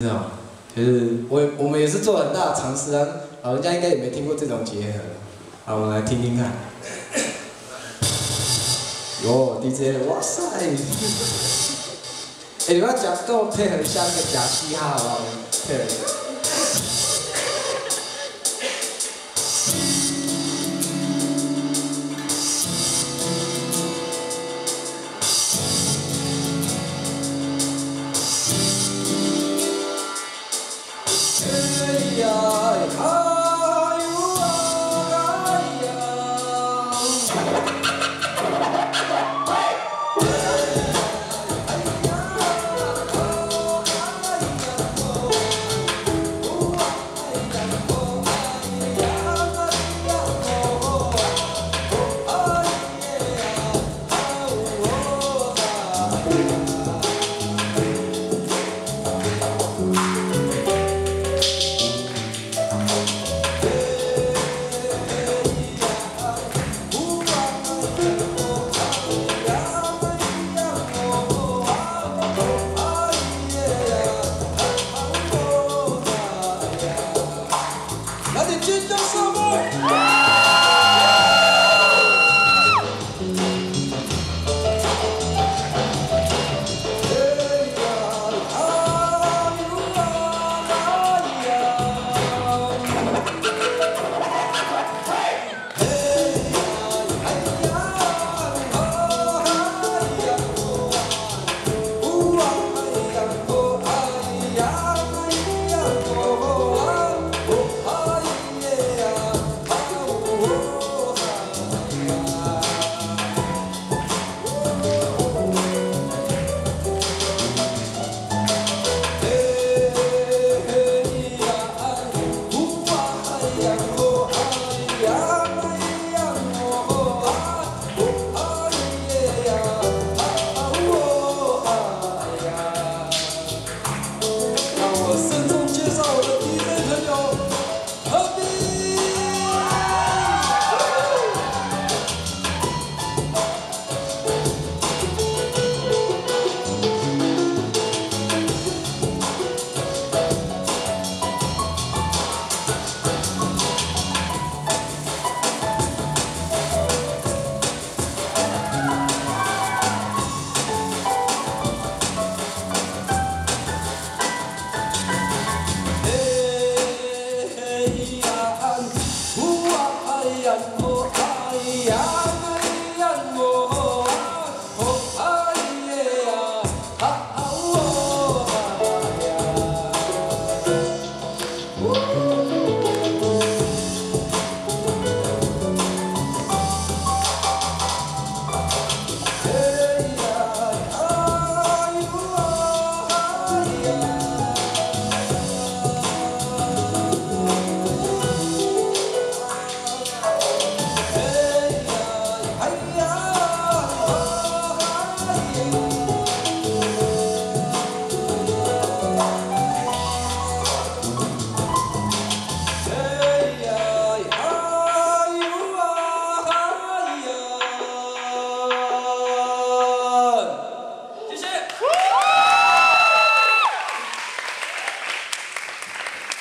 知道，就是我们也是做了很大的尝试啊，老人家应该也没听过这种结合。好，我们来听听看。哟 ，DJ， 哇塞！哎，你们要讲跟我配合一下那个假嘻哈好不好？配合一下。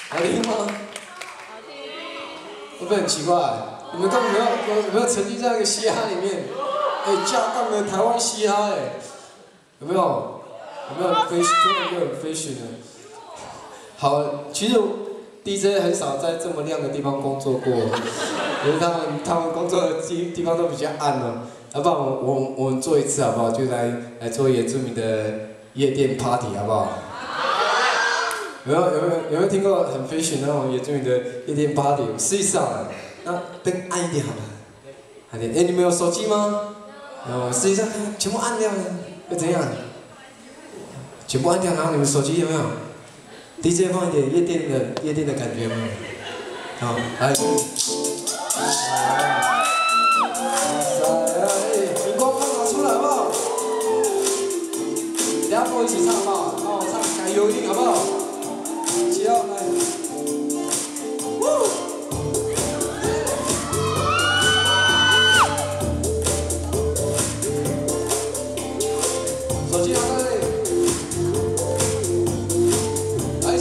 好听吗？好听。会不会很奇怪？你们根本有没有沉浸在那个嘻哈里面？哎，架杠的台湾嘻哈哎，有没有 fashion 就有 fashion 的。好，其实 DJ 很少在这么亮的地方工作过，因为他们工作的地方都比较暗哦。要不然我们做一次好不好？就来做原住民的夜店 party 好不好？ 有没有听过很 fashion 那种原住民的夜店 party？ 我试一试好了，那灯暗一点好了，暗点。哎，你们有手机吗？我试一下，全部按掉了，会怎样？全部按掉，然后你们手机有没有 ？DJ 放一点夜店的感觉有没有？好，来。荧光棒拿出来好不好？等下跟我一起唱好不好？帮我唱《改忧郁》好不好？ 起来，手机拿在这里。哎，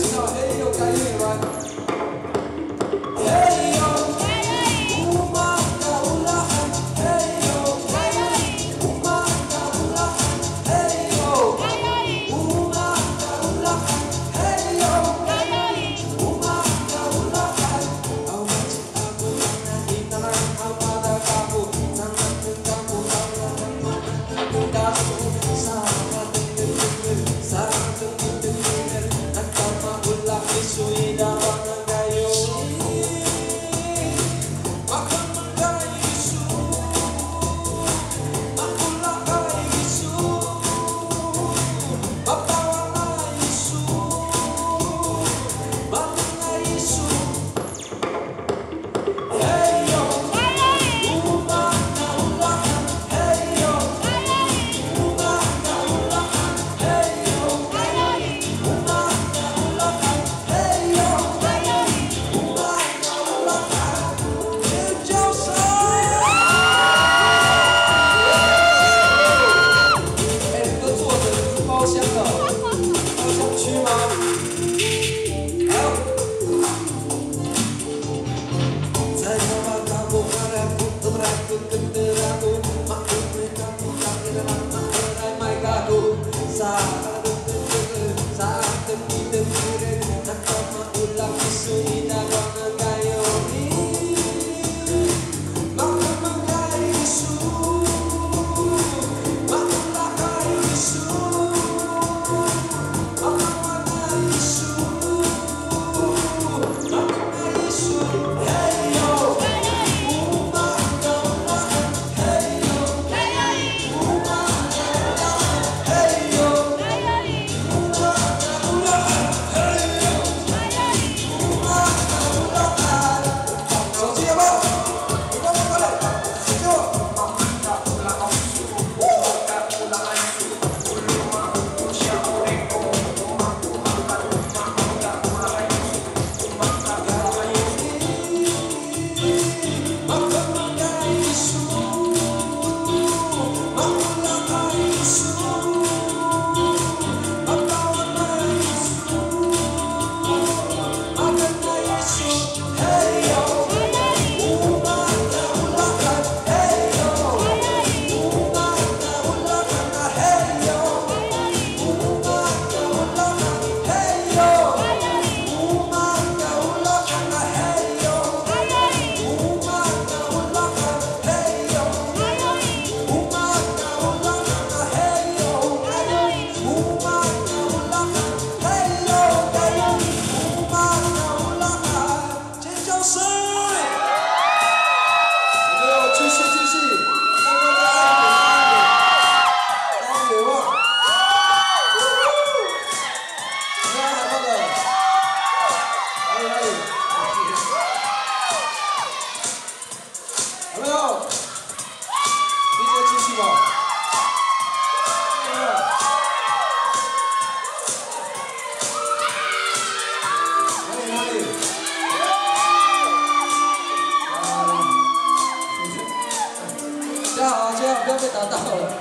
不要被打到了。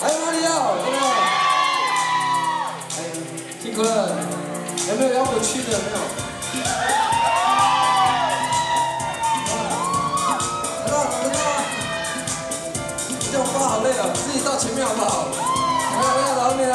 还有哪里要？有没有？辛苦了。有没有要回去的？有没有？来吧，来吧。这样发好累啊，自己到前面好不好？来，后面，来。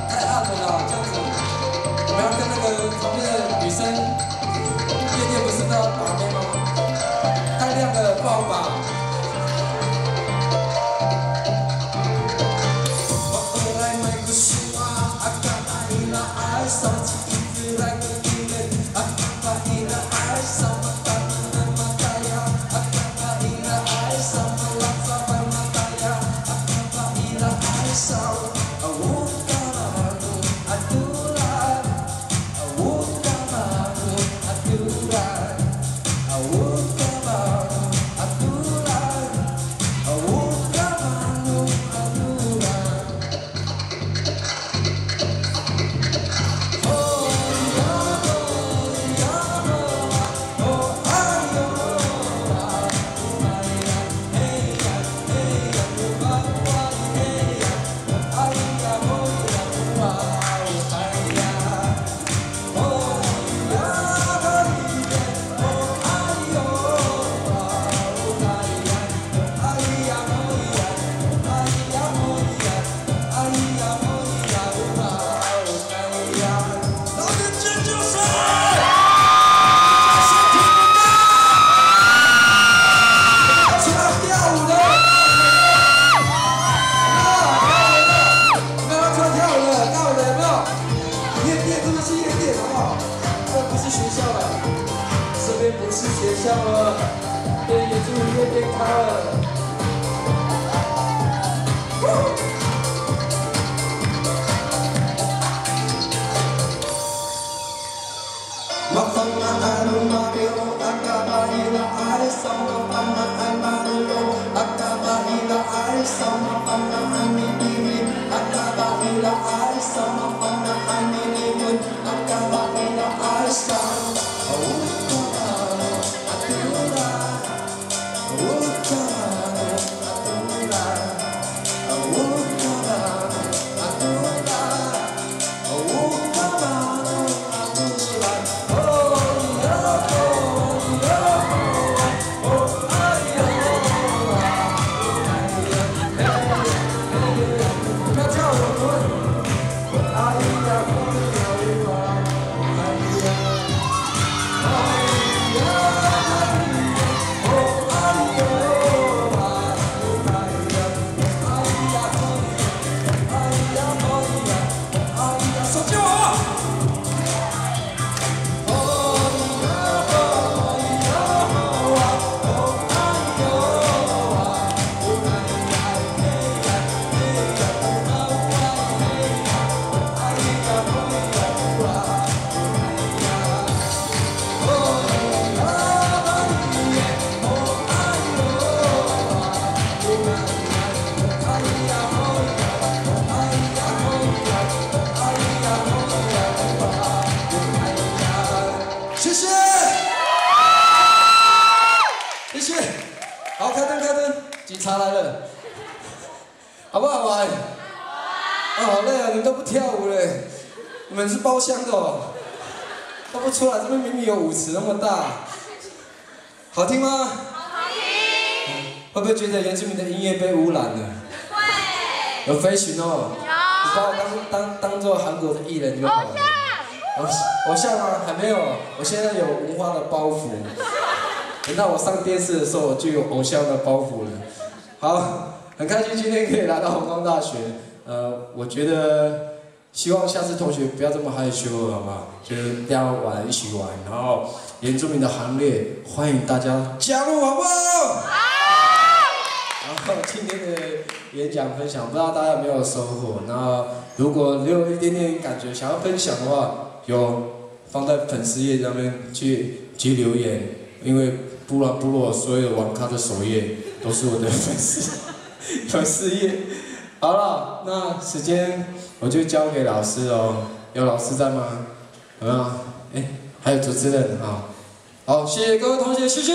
太暗了啦，这样子，我们要跟那个旁边的女生夜店不是都要把妹吗？太亮了，不好把。不是学校了，边演出边开了。好不好玩？啊，好累啊！你们都不跳舞嘞，你们是包厢的哦，都不出来。这边明明有舞池那么大，好听吗？好听。会不会觉得原住民的音乐被污染了？会。有飞行哦。有。你把我当做韩国的艺人就好了。偶像吗？还没有。我现在有文化的包袱。等到我上电视的时候，我就有偶像的包袱了。好，很开心今天可以来到弘光大学。我觉得希望下次同学不要这么害羞，好不好？就是大家玩一起玩，然后原住民的行列，欢迎大家加入，好不好？好。然后今天的演讲分享，不知道大家有没有收获？那如果你有一点点感觉想要分享的话，有放在粉丝页上面去留言，因为布兰部落所有网咖的首页都是我的粉丝页。好了，那时间我就交给老师哦。有老师在吗？有没有？还有主持人啊。好，谢谢各位同学，谢谢。